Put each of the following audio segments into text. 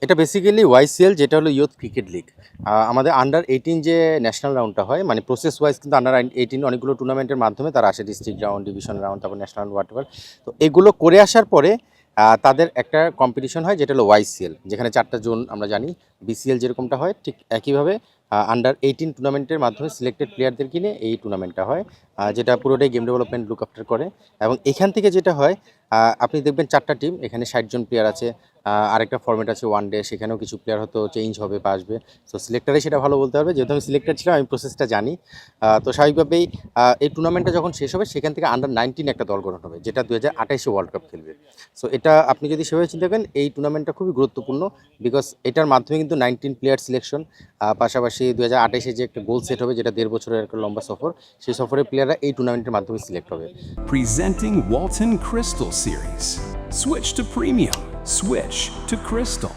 এটা বেসিক্যালি ওয়াইসিএল, যেটা হলো ইয়ুথ ক্রিকেট লিগ। আমাদের আন্ডার 18 যে ন্যাশনাল রাউন্ডটা হয়, মানে প্রসেস ওয়াইজ কিন্তু আন্ডার 18 অনেকগুলো টুর্নামেন্টের মাধ্যমে তারা আসে, ডিস্ট্রিক্ট রাউন্ড, ডিভিশন রাউন্ড, তারপর ন্যাশনাল হোয়াটএভার। তো এগুলো করে আসার পরে তাদের একটা কম্পিটিশন হয় যেটা হলো ওয়াইসিএল, যেখানে 4টা জোন আমরা জানি। বিসিএল যেরকমটা হয় ঠিক একইভাবে আন্ডার 18 টুর্নামেন্টের মাধ্যমে সিলেক্টেড প্লেয়ারদের কিনে এই টুর্নামেন্টটা হয়, যেটা পুরোটাই গেম ডেভেলপমেন্ট লুক আফটার করে। এবং এখান থেকে যেটা হয়, আপনি দেখবেন 4টা টিম, এখানে 60 জন প্লেয়ার আছে। আরেকটা ফরম্যাট আছে ওয়ান ডে, সেখানেও কিছু প্লেয়ার হয়তো চেঞ্জ হবে বা আসবে। সো সিলেক্টারে সেটা ভালো বলতে পারবে, যেহেতু আমি সিলেক্টার ছিলাম আমি প্রসেসটা জানি। তো স্বাভাবিকভাবেই এই টুর্নামেন্টটা যখন শেষ হবে সেখান থেকে আন্ডার 19 একটা দল গঠন হবে, যেটা 2028 ওয়ার্ল্ড কাপ খেলবে। সো এটা আপনি যদি সেভাবে চিন্তা করেন, এই টুর্নামেন্টটা খুবই গুরুত্বপূর্ণ, বিকজ এটার মাধ্যমে কিন্তু 19 প্লেয়ার সিলেকশন, পাশাপাশি 2028-এ যে একটা গোল সেট হবে, যেটা 1.5 বছরের একটা লম্বা সফর, সেই সফরের প্লেয়াররা এই টুর্নামেন্টের মাধ্যমে সিলেক্ট হবে। Presenting Walton Crystal Series. Switch to premium. Switch to Crystal.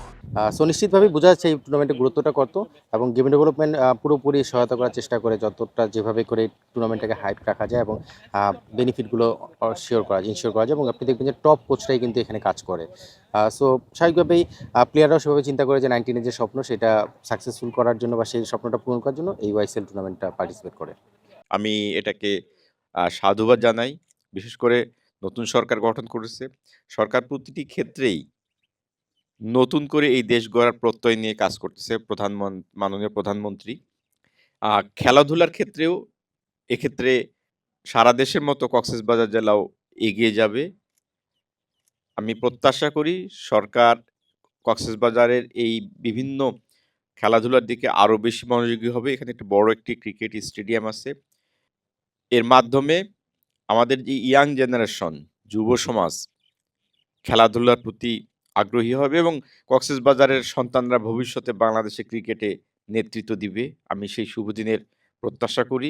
So নিশ্চিতভাবেই বোঝা যাচ্ছে এই টুর্নামেন্টের গুরুত্বটা কত, এবং গেম ডেভেলপমেন্ট পুরোপুরি সহায়তা করার চেষ্টা করে, যতটা যেভাবে করে টুর্নামেন্টটাকে হাইপ রাখা যায় এবং বেনিফিটগুলো ইনশিওর করা যায়। এবং আপনি দেখবেন যে টপ কোচরাই কিন্তু এখানে কাজ করে। সো স্বাভাবিকভাবেই প্লেয়াররাও সেভাবে চিন্তা করে যে 19-এর যে স্বপ্ন, সেটা সাকসেসফুল করার জন্য বা সেই স্বপ্নটা পূরণ করার জন্য এই ওয়াইসিএল টুর্নামেন্টটা পার্টিসিপেট করে। আমি এটাকে সাধুবাদ জানাই। বিশেষ করে নতুন সরকার গঠন করেছে। সরকার প্রতিটি ক্ষেত্রেই নতুন করে এই দেশ গড়ার প্রত্যয় নিয়ে কাজ করতেছে মাননীয় প্রধানমন্ত্রী। খেলাধুলার ক্ষেত্রেও এক্ষেত্রে সারা দেশের মতো কক্সবাজার জেলাও এগিয়ে যাবে। আমি প্রত্যাশা করি সরকার কক্সবাজারের এই বিভিন্ন খেলাধুলার দিকে আরো বেশি মনোযোগী হবে। এখানে একটা বড় একটি ক্রিকেট স্টেডিয়াম আছে। এর মাধ্যমে আমাদের যে ইয়াং জেনারেশন, যুব সমাজ খেলাধুলার প্রতি আগ্রহী হবে এবং কক্সবাজারের সন্তানরা ভবিষ্যতে বাংলাদেশে ক্রিকেটে নেতৃত্ব দিবে। আমি সেই শুভ দিনের প্রত্যাশা করি।